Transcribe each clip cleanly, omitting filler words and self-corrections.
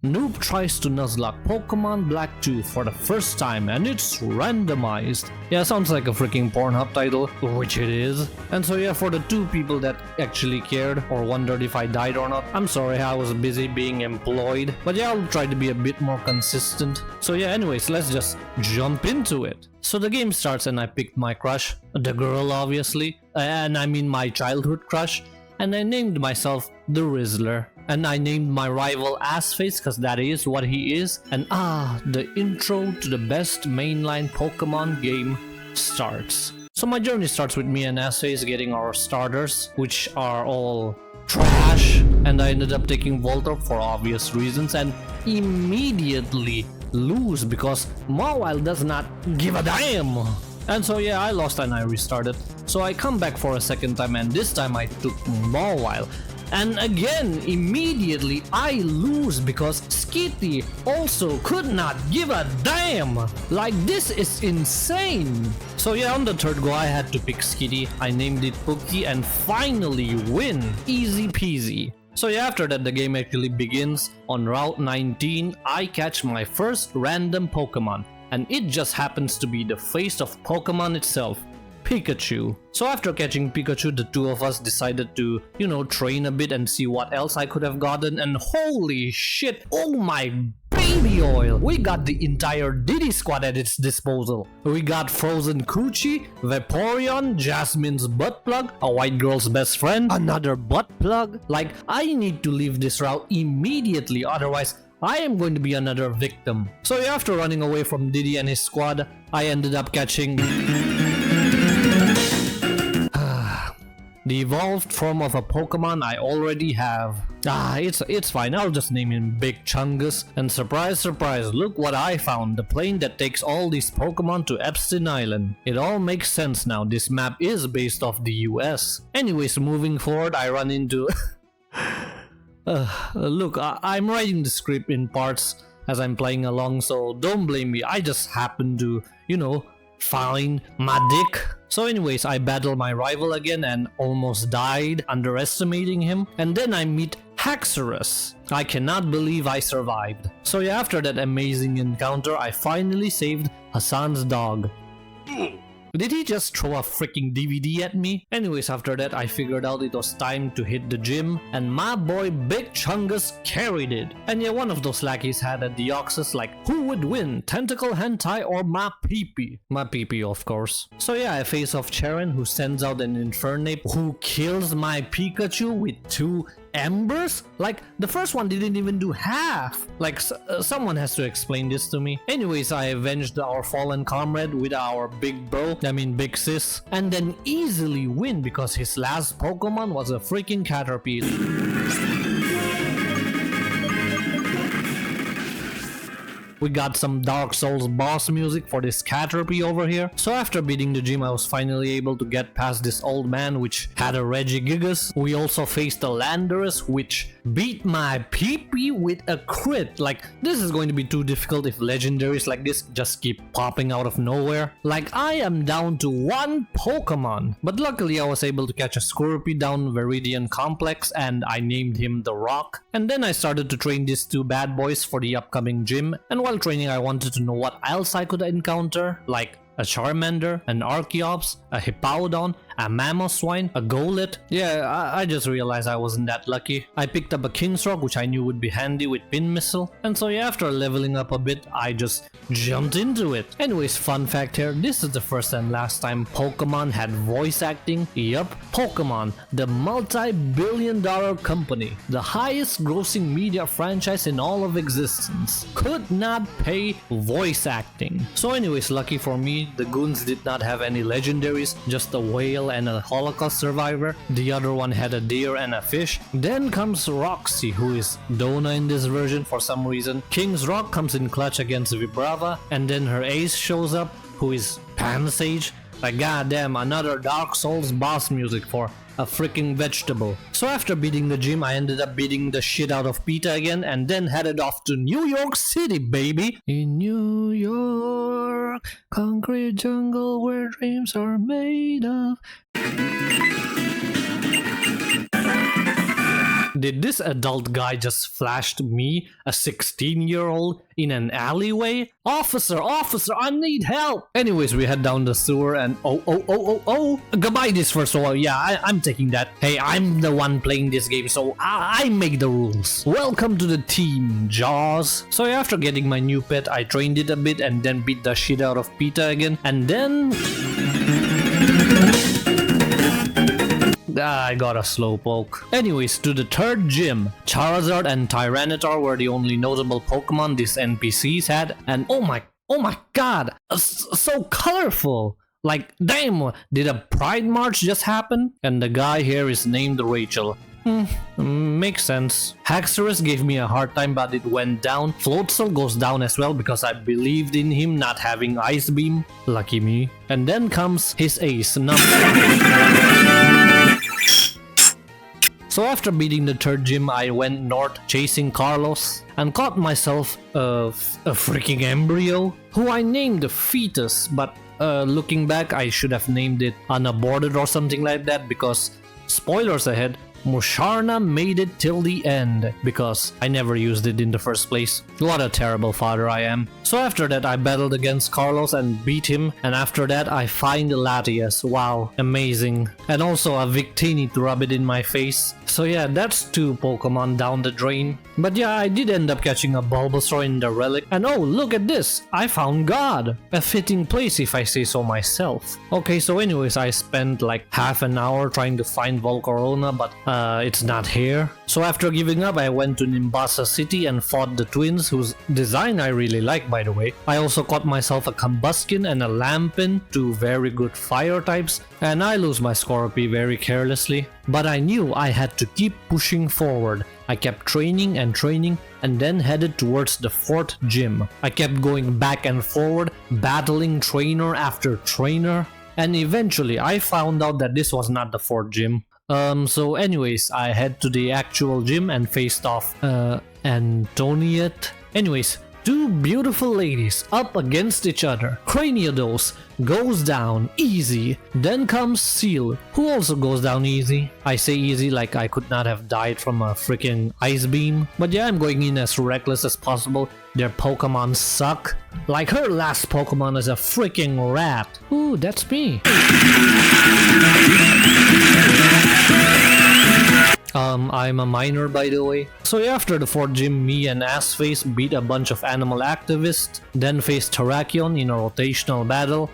Noob tries to Nuzlocke Pokemon Black 2 for the first time and it's randomized. Yeah, sounds like a freaking Pornhub title, which it is. And so yeah, for the 2 people that actually cared or wondered if I died or not, I'm sorry, I was busy being employed. But yeah, I'll try to be a bit more consistent. So yeah, anyways, let's just jump into it. So the game starts and I picked my crush, the girl obviously, and I mean my childhood crush, and I named myself the Rizzler. And I named my rival Assface because that is what he is. And the intro to the best mainline Pokemon game starts. So my journey starts with me and Assface getting our starters, which are all trash. And I ended up taking Voltorb for obvious reasons and immediately lose because Mawile does not give a damn. And so yeah, I lost and I restarted. So I come back for a second time and this time I took Mawile. And again, immediately I lose because Skitty also could not give a damn. Like, this is insane. So yeah, on the third go I had to pick Skitty. I named it Pookie and finally win. Easy peasy. So yeah, after that the game actually begins. On Route 19, I catch my first random Pokemon. And it just happens to be the face of Pokemon itself. Pikachu. So after catching Pikachu, the 2 of us decided to, train a bit and see what else I could have gotten, and holy shit, oh my baby oil! We got the entire Diddy squad at its disposal. We got Frozen Coochie, Vaporeon, Jasmine's butt plug, a white girl's best friend, another butt plug. Like, I need to leave this route immediately, otherwise I am going to be another victim. So after running away from Diddy and his squad, I ended up catching the evolved form of a Pokemon I already have. It's fine, I'll just name him Big Chungus. And surprise, surprise, look what I found, the plane that takes all these Pokemon to Epstein Island. It all makes sense now, this map is based off the US. Anyways, moving forward, I run into... Look, I'm writing the script in parts as I'm playing along, so don't blame me, I just happen to, find my dick. So anyways, I battle my rival again and almost died underestimating him, and then I meet Haxorus. I cannot believe I survived. So yeah, after that amazing encounter, I finally saved Hassan's dog. Did he just throw a freaking DVD at me? Anyways, after that I figured out it was time to hit the gym, and my boy Big Chungus carried it. And yeah, one of those lackeys had a Deoxys like, who would win, Tentacle Hentai or my peepee? My peepee, of course. So yeah, I face off Charon, who sends out an Infernape who kills my Pikachu with 2 embers? Like, the first one didn't even do half. Like, someone has to explain this to me. Anyways, I avenged our fallen comrade with our big big sis, and then easily win because his last Pokemon was a freaking Caterpie. We got some Dark Souls boss music for this Caterpie over here. So after beating the gym, I was finally able to get past this old man which had a Regigigas. We also faced a Landorus which beat my PP with a crit. Like, this is going to be too difficult if legendaries like this just keep popping out of nowhere. Like, I am down to 1 Pokemon. But luckily I was able to catch a Scorpy down Viridian Complex and I named him The Rock. And then I started to train these 2 bad boys for the upcoming gym. And while training, I wanted to know what else I could encounter, like a Charmander, an Archeops, a Hippowdon, a Mamoswine, a Golett. Yeah, I just realized I wasn't that lucky. I picked up a King's Rock, which I knew would be handy with Pin Missile. And so yeah, after leveling up a bit, I just jumped into it. Anyways, fun fact here, this is the first and last time Pokemon had voice acting. Yup, Pokemon, the multi-billion-dollar company, the highest grossing media franchise in all of existence, could not pay voice acting. So anyways, lucky for me, the goons did not have any legendaries, just a whale and a Holocaust survivor. The other one had a deer and a fish. Then comes Roxy, who is Dona in this version for some reason. King's Rock comes in clutch against Vibrava, and then her ace shows up, who is Pansage. Like, goddamn, another Dark Souls boss music for a freaking vegetable. So after beating the gym, I ended up beating the shit out of PETA again and then headed off to New York City, baby. In New York, concrete jungle where dreams are made of. Did this adult guy just flashed me, a 16-year-old, in an alleyway? Officer, I need help! Anyways, we head down the sewer and oh. Goodbye this first of all, yeah, I'm taking that. Hey, I'm the one playing this game, so I make the rules. Welcome to the team, Jaws. So after getting my new pet, I trained it a bit and then beat the shit out of PETA again. And then... I got a slowpoke. Anyways, to the third gym. Charizard and Tyranitar were the only notable Pokemon these NPCs had, and oh my god, so colorful! Like, damn, did a Pride March just happen? And the guy here is named Rachel. Makes sense. Haxorus gave me a hard time, but it went down. Floatzel goes down as well because I believed in him not having Ice Beam. Lucky me. And then comes his ace, So after beating the third gym, I went north chasing Carlos and caught myself a freaking embryo who I named Fetus, but looking back I should have named it Unaborted or something like that because, spoilers ahead, Musharna made it till the end because I never used it in the first place. What a terrible father I am. So after that I battled against Carlos and beat him, and after that I find Latias. Wow, amazing. And also a Victini to rub it in my face. So yeah, that's 2 Pokemon down the drain. But yeah, I did end up catching a Bulbasaur in the relic. And oh, look at this! I found God! A fitting place if I say so myself. Okay, so anyways, I spent like half an hour trying to find Volcarona, but it's not here. So after giving up, I went to Nimbasa City and fought the twins, whose design I really like, by the way. I also caught myself a Combuskin and a Lampin, 2 very good fire types, and I lose my Scorpy very carelessly. But I knew I had to keep pushing forward. I kept training and then headed towards the 4th gym. I kept going back and forward, battling trainer after trainer, and eventually I found out that this was not the 4th gym. So anyways, I head to the actual gym and faced off Antoniette. Anyways, 2 beautiful ladies up against each other. Craniados goes down easy. Then comes Seal, who also goes down easy. I say easy like I could not have died from a freaking ice beam. But yeah, I'm going in as reckless as possible. Their Pokemon suck. Like her last Pokemon is a freaking rat. Ooh, that's me. I'm a minor, by the way. So after the 4th gym, me and Assface beat a bunch of animal activists, then faced Terrakion in a rotational battle.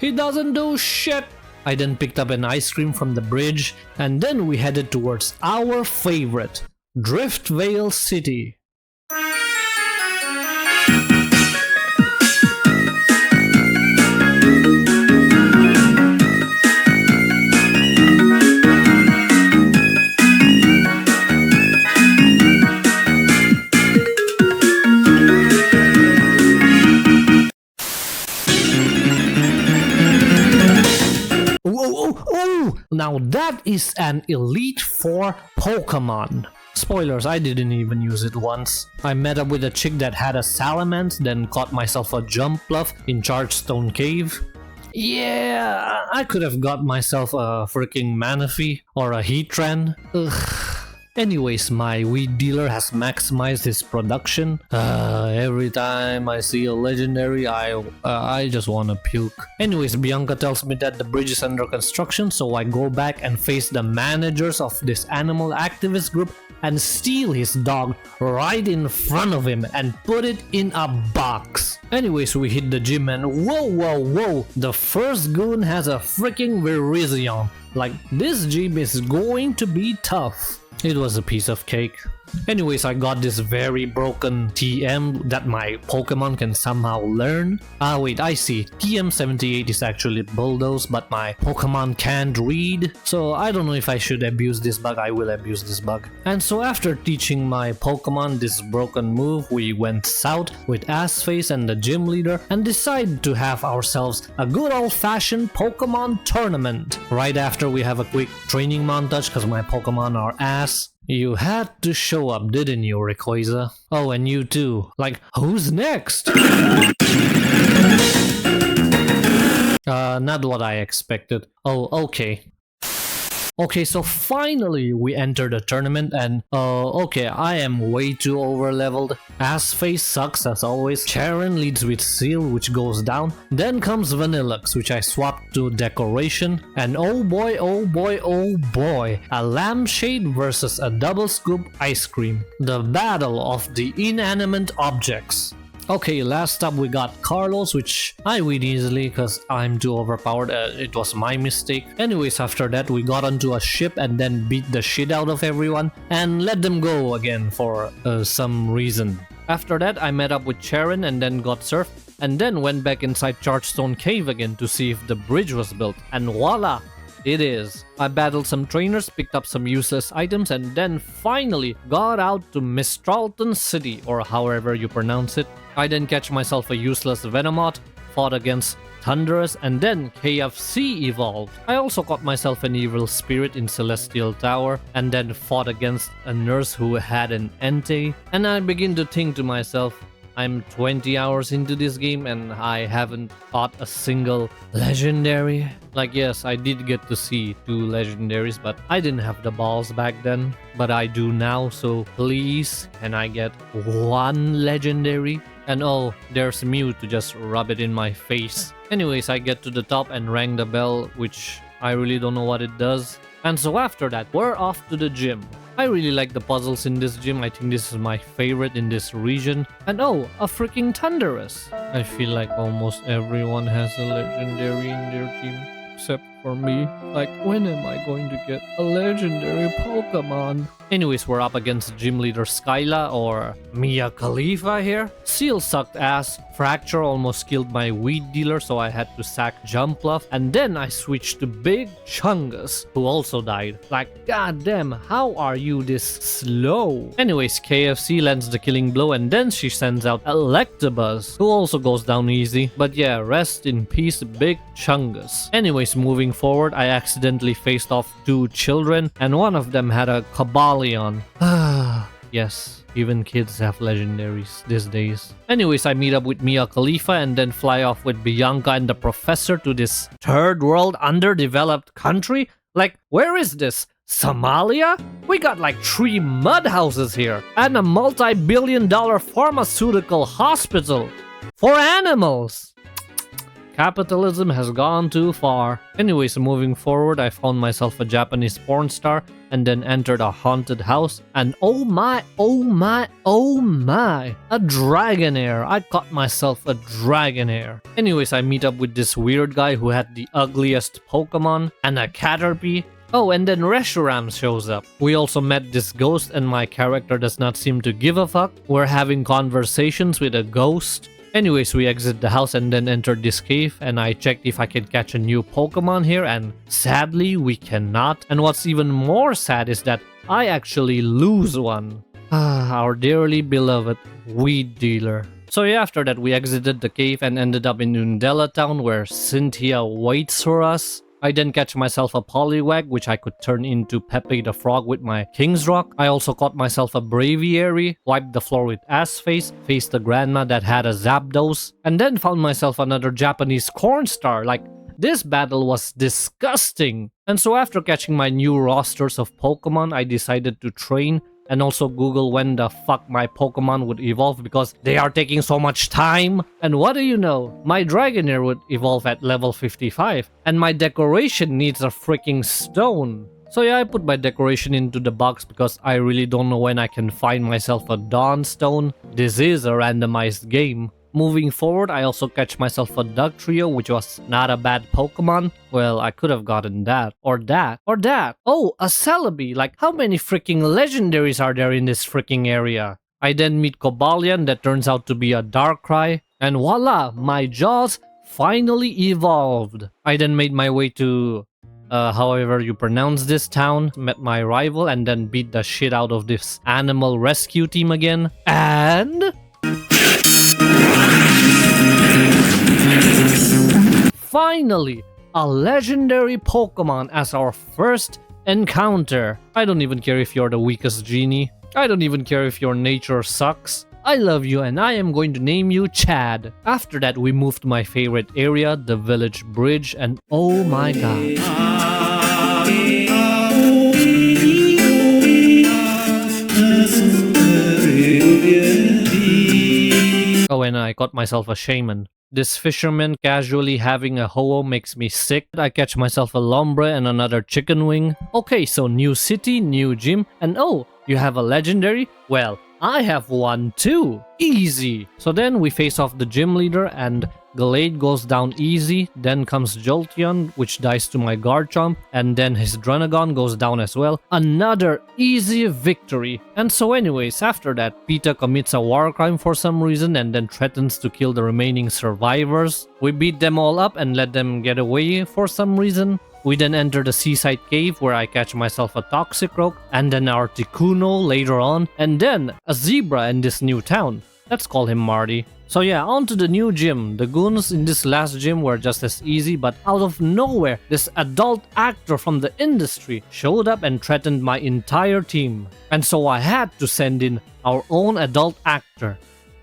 He doesn't do shit! I then picked up an ice cream from the bridge, and then we headed towards our favorite, Driftveil City. Now that is an Elite 4 Pokemon. Spoilers, I didn't even use it once. I met up with a chick that had a Salamence, then caught myself a Jumpluff in Chargestone Cave. Yeah, I could have got myself a freaking Manaphy or a Heatran. Ugh. Anyways, my weed dealer has maximized his production. Every time I see a legendary, I just wanna puke. Anyways, Bianca tells me that the bridge is under construction, so I go back and face the managers of this animal activist group and steal his dog right in front of him and put it in a box. Anyways, we hit the gym and whoa, the first goon has a freaking Virizion. Like, this gym is going to be tough. It was a piece of cake. Anyways, I got this very broken TM that my Pokemon can somehow learn. Ah wait, I see. TM78 is actually Bulldoze, but my Pokemon can't read. So I don't know if I should abuse this bug. I will abuse this bug. And so after teaching my Pokemon this broken move, we went south with Assface and the gym leader and decided to have ourselves a good old-fashioned Pokemon tournament. Right after we have a quick training montage because my Pokemon are ass. You had to show up, didn't you, Rayquaza? Oh, and you too. Like, who's next? Not what I expected. Oh, okay. Okay, so finally we enter the tournament and okay, I am way too over leveled. Assface sucks as always. Charon leads with Seal, which goes down. Then comes Vanillux, which I swapped to Decoration. And oh boy, oh boy, oh boy, a Lampshade versus a Double Scoop Ice Cream. The battle of the inanimate objects. Okay, last up we got Carlos, which I win easily because I'm too overpowered. It was my mistake. Anyways, after that we got onto a ship and then beat the shit out of everyone and let them go again for some reason. After that I met up with Charon and then got surfed and then went back inside Chargestone Cave again to see if the bridge was built, and voila! It is. I battled some trainers, picked up some useless items, and then finally got out to Mistralton City, or however you pronounce it. I then catch myself a useless Venomoth, fought against Thunderous, and then KFC evolved. I also caught myself an evil spirit in Celestial Tower, and then fought against a nurse who had an Entei, and I begin to think to myself, I'm 20 hours into this game and I haven't caught a single legendary. Like, yes, I did get to see 2 legendaries, but I didn't have the balls back then. But I do now, so please, can I get 1 legendary? And oh, there's Mew to just rub it in my face. Anyways, I get to the top and rang the bell, which I really don't know what it does. And so after that, we're off to the gym. I really like the puzzles in this gym. I think this is my favorite in this region. And oh, a freaking Thunderous. I feel like almost everyone has a legendary in their team. Except for me. Like, when am I going to get a legendary Pokemon? Anyways, we're up against Gym Leader Skyla or Mia Khalifa here. Seal sucked ass. Fracture almost killed my Weed Dealer, so I had to sack Jumpluff. And then I switched to Big Chungus, who also died. Like, goddamn, how are you this slow? Anyways, KFC lands the killing blow and then she sends out Electabuzz, who also goes down easy. But yeah, rest in peace, Big Chungus. Anyways, moving forward, I accidentally faced off 2 children and one of them had a Cabal. Yes, even kids have legendaries these days. Anyways, I meet up with Mia Khalifa and then fly off with Bianca and the professor to this third world underdeveloped country. Like, where is this? Somalia? We got like 3 mud houses here and a multi-billion-dollar pharmaceutical hospital for animals. Capitalism has gone too far. Anyways, moving forward, I found myself a Japanese porn star and then entered a haunted house. And oh my, oh my, oh my, a Dragonair. I caught myself a Dragonair. Anyways, I meet up with this weird guy who had the ugliest Pokemon and a Caterpie. Oh, and then Reshiram shows up. We also met this ghost and my character does not seem to give a fuck. We're having conversations with a ghost. Anyways, we exit the house and then entered this cave and I checked if I can catch a new Pokemon here and sadly we cannot. And what's even more sad is that I actually lose one. Our dearly beloved Weed Dealer. So yeah, after that we exited the cave and ended up in Undella Town where Cynthia waits for us. I then catch myself a Poliwag, which I could turn into Pepe the Frog with my King's Rock. I also caught myself a Braviary, wiped the floor with Assface, faced the grandma that had a Zapdos, and then found myself another Japanese Cornstar. Like, this battle was disgusting. And so after catching my new rosters of Pokemon, I decided to train and also Google when the fuck my Pokemon would evolve because they are taking so much time. And what do you know? My Dragonair would evolve at level 55 and my decoration needs a freaking stone. So yeah, I put my decoration into the box because I really don't know when I can find myself a Dawnstone. This is a randomized game. Moving forward, I also catch myself a Dugtrio, which was not a bad Pokemon. Well, I could have gotten that, or that, or that. Oh, a Celebi! Like, how many freaking legendaries are there in this freaking area? I then meet Cobalion that turns out to be a Darkrai. And voila, my Jaws finally evolved. I then made my way to however you pronounce this town, met my rival, and then beat the shit out of this animal rescue team again. And finally, a legendary Pokemon as our first encounter. I don't even care if you're the weakest genie. I don't even care if your nature sucks. I love you and I am going to name you Chad. After that, we moved to my favorite area, the village bridge, and oh my god. Oh, and I got myself a shaman. This fisherman casually having a ho-oh makes me sick. I catch myself a lombre and another chicken wing. Okay, so new city, new gym, and oh, you have a legendary? Well, I have one too. Easy. So then we face off the gym leader and Glade goes down easy, then comes Jolteon, which dies to my Garchomp, and then his Drunagon goes down as well. Another easy victory. And so anyways, after that, PETA commits a war crime for some reason and then threatens to kill the remaining survivors. We beat them all up and let them get away for some reason. We then enter the seaside cave where I catch myself a Toxicroak and then Articuno later on, and then a zebra in this new town. Let's call him Marty. So yeah, on to the new gym. The goons in this last gym were just as easy, but out of nowhere, this adult actor from the industry showed up and threatened my entire team. And so I had to send in our own adult actor.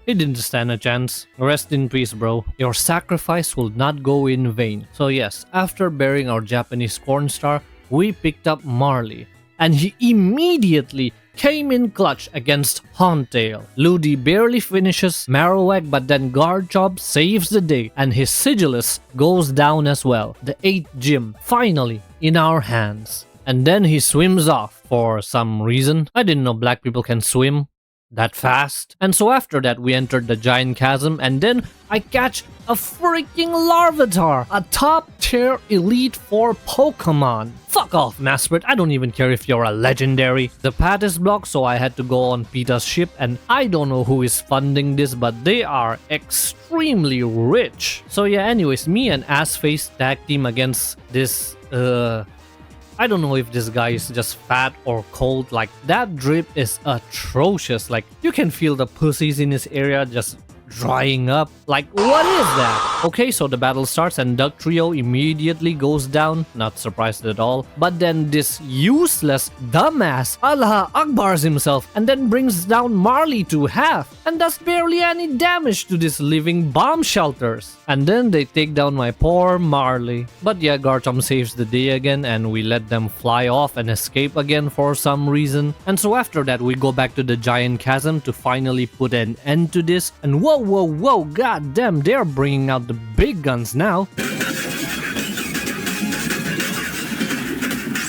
He didn't stand a chance. Rest in peace, bro. Your sacrifice will not go in vain. So yes, after burying our Japanese cornstar, we picked up Marley. And he immediately came in clutch against Hauntail. Ludi barely finishes Marowak, but then Garchomp saves the day and his Sigilus goes down as well. The 8th gym finally in our hands. And then he swims off for some reason. I didn't know black people can swim that fast. And so after that we entered the giant chasm and then I catch a freaking Larvitar, a top tier Elite 4 Pokemon. Fuck off, Maspert, I don't even care if you're a legendary. The path is blocked, so I had to go on PETA's ship, and I don't know who is funding this, but they are extremely rich. So yeah, anyways, me and Assface tag team against this I don't know if this guy is just fat or cold. Like, that drip is atrocious. Like, you can feel the pussies in his area just drying up. Like, what is that? Okay, so the battle starts and Duck Trio immediately goes down. Not surprised at all. But then this useless dumbass Allah Akbars himself and then brings down Marley to half and does barely any damage to these living bomb shelters. And then they take down my poor Marley. But yeah, Garchomp saves the day again and we let them fly off and escape again for some reason. And so after that we go back to the giant chasm to finally put an end to this. And whoa, god damn, they're bringing out the big guns now.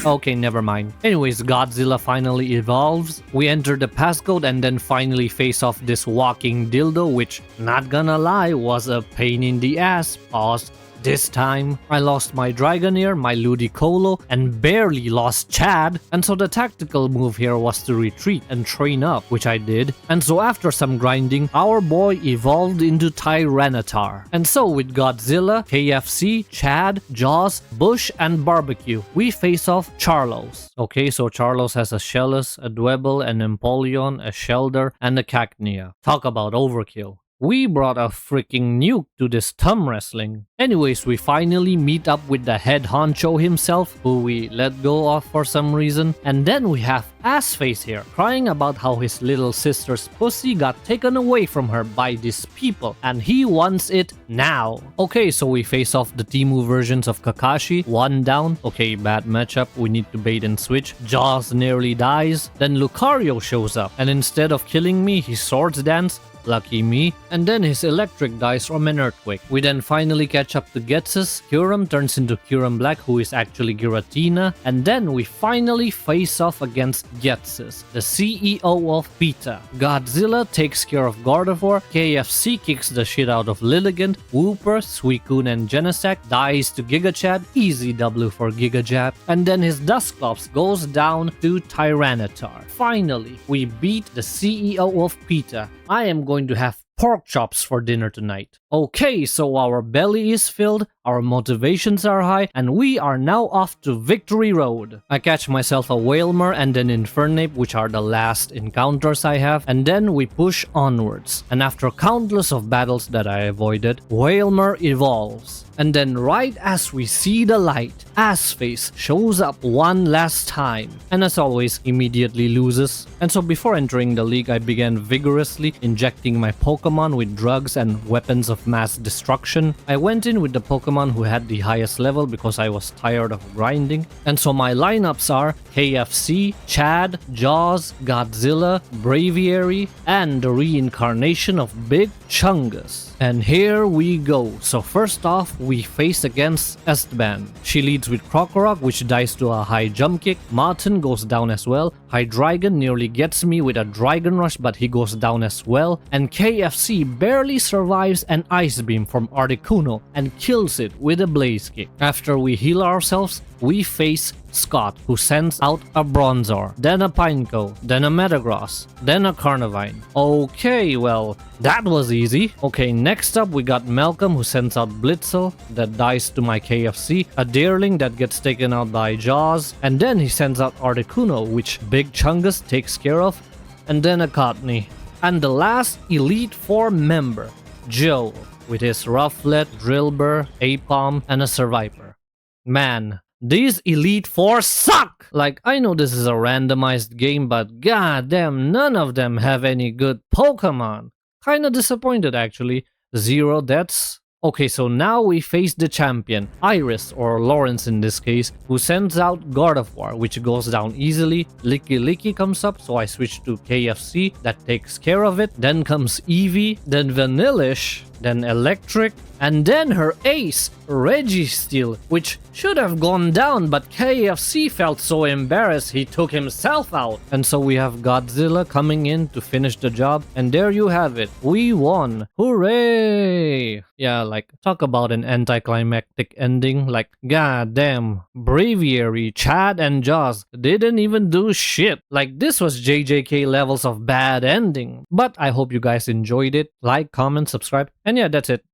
Okay, never mind. Anyways, Godzilla finally evolves. We enter the passcode and then finally face off this walking dildo, which, not gonna lie, was a pain in the ass. Pause. This time, I lost my Dragonair, my Ludicolo, and barely lost Chad. And so the tactical move here was to retreat and train up, which I did. And so after some grinding, our boy evolved into Tyranitar. And so with Godzilla, KFC, Chad, Jaws, Bush, and Barbecue, we face off Charlos. Okay, so Charlos has a Shellos, a Dwebble, an Empoleon, a Shelder, and a Cacnea. Talk about overkill. We brought a freaking nuke to this thumb wrestling. Anyways, we finally meet up with the head honcho himself, who we let go of for some reason. And then we have Assface here, crying about how his little sister's pussy got taken away from her by these people, and he wants it now. Okay, so we face off the Temu versions of Kakashi, one down. Okay, bad matchup, we need to bait and switch. Jaws nearly dies. Then Lucario shows up, and instead of killing me, he swords dance. Lucky me. And then his electric dies from an earthquake. We then finally catch up to Getsus. Kyurem turns into Kyurem Black, who is actually Giratina. And then we finally face off against Getsus, the CEO of PETA. Godzilla takes care of Gardevoir. KFC kicks the shit out of Lilligant. Wooper, Suicune, and Genesect dies to Gigachad. Easy W for Gigajab. And then his Dusclops goes down to Tyranitar. Finally, we beat the CEO of PETA. I am going to have pork chops for dinner tonight. Okay, so our belly is filled, our motivations are high, and we are now off to Victory Road. I catch myself a Wailmer and an Infernape, which are the last encounters I have, and then we push onwards. And after countless of battles that I avoided, Wailmer evolves. And then right as we see the light, Assface shows up one last time, and as always, immediately loses. And so before entering the league, I began vigorously injecting my Pokemon with drugs and weapons of mass destruction. I went in with the Pokemon Pokemon who had the highest level because I was tired of grinding. And so my lineups are KFC, Chad, Jaws, Godzilla, Braviary, and the reincarnation of Big Chungus. And here we go. So first off, we face against Esteban. She leads with Krokorok, which dies to a high jump kick. Martin goes down as well. Hydreigon nearly gets me with a Dragon Rush, but he goes down as well. And KFC barely survives an Ice Beam from Articuno and kills it with a Blaze Kick. After we heal ourselves, we face Scott, who sends out a Bronzor, then a Pineco, then a Metagross, then a Carnivine. Okay, well, that was easy. Okay, next up we got Malcolm, who sends out Blitzel, that dies to my KFC, a Deerling that gets taken out by Jaws, and then he sends out Articuno, which Big Chungus takes care of, and then a Cottonee. And the last Elite Four member, Joe, with his Rufflet, Drillbur, Apom, and a Survivor. Man, these Elite Four suck! Like, I know this is a randomized game, but goddamn, none of them have any good Pokemon. Kinda disappointed actually. 0 deaths. Okay, so now we face the champion, Iris, or Lawrence in this case, who sends out Gardevoir, which goes down easily. Licky Licky comes up, so I switch to KFC, that takes care of it. Then comes Eevee, then Vanillish, then Electric, and then her ace, Registeel, which should have gone down, but KFC felt so embarrassed he took himself out. And so we have Godzilla coming in to finish the job, and there you have it. We won. Hooray! Yeah, like, talk about an anticlimactic ending. Like, goddamn, Braviary, Chad, and Jaws didn't even do shit. Like, this was JJK levels of bad ending. But I hope you guys enjoyed it. Like, comment, subscribe, and yeah, that's it.